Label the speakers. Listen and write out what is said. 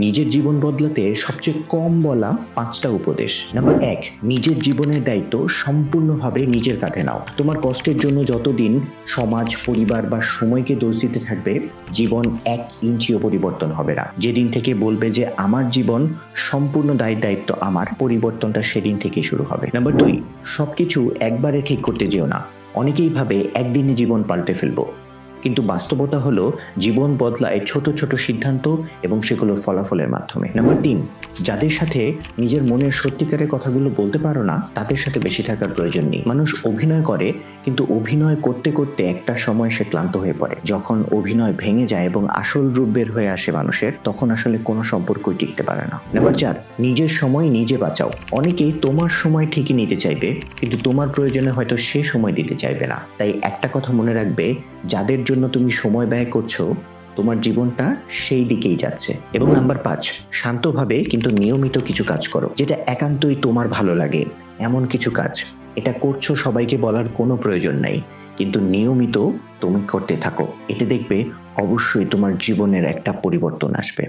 Speaker 1: নিজের জীবন বদলাতে সবচেয়ে কম বলা 5টা উপদেশ। নাম্বার 1, নিজের জীবনের দায়িত্ব সম্পূর্ণভাবে নিজের কাঁধে নাও। তোমার কষ্টের জন্য যতদিন সমাজ, পরিবার বা সময়কে দোষ দিতে থাকবে, জীবন 1 ইঞ্চিও পরিবর্তন হবে না। যেদিন থেকে বলবে যে আমার জীবন সম্পূর্ণ দায়িত্ব আমার, পরিবর্তনটা সেদিন থেকে শুরু হবে। নাম্বার 2, সবকিছু একবারে ঠিক করতে যেও না। অনেকেই ভাবে একদিনে জীবন পাল্টে ফেলবো, কিন্তু বাস্তবতা হলো জীবন বদলায় ছোট ছোট সিদ্ধান্ত এবং সেগুলোর ফলাফলের মাধ্যমে। নাম্বার 3, যাদের সাথে নিজের মনের সত্যিকারের কথাগুলো বলতে পারো না, তাদের সাথে বেশি থাকার প্রয়োজন নেই। মানুষ অভিনয় করে, কিন্তু অভিনয় করতে করতে একটা সময় সে ক্লান্ত হয়ে পড়ে। যখন অভিনয় ভেঙে যায় এবং আসল রূপ বের হয়ে আসে মানুষের, তখন আসলে কোনো সম্পর্কই টিকতে পারে না। নাম্বার 4, নিজের সময় নিজে বাঁচাও। অনেকেই তোমার সময় ঠিকই নিতে চাইবে, কিন্তু তোমার প্রয়োজনে হয়তো সে সময় দিতে চাইবে না। তাই একটা কথা মনে রাখবে, যাদের জন্য তুমি সময় ব্যয় করছো, তোমার জীবনটা সেই দিকেই যাচ্ছে। এবং নাম্বার 5, শান্তভাবে কিন্তু নিয়মিত কিছু কাজ করো, যেটা একান্তই তোমার ভালো লাগে। এমন কিছু কাজ, এটা করছো সবাইকে বলার কোনো প্রয়োজন নাই, কিন্তু নিয়মিত তুমি করতে থাকো। এতে দেখবে অবশ্যই তোমার জীবনের একটা পরিবর্তন আসবে।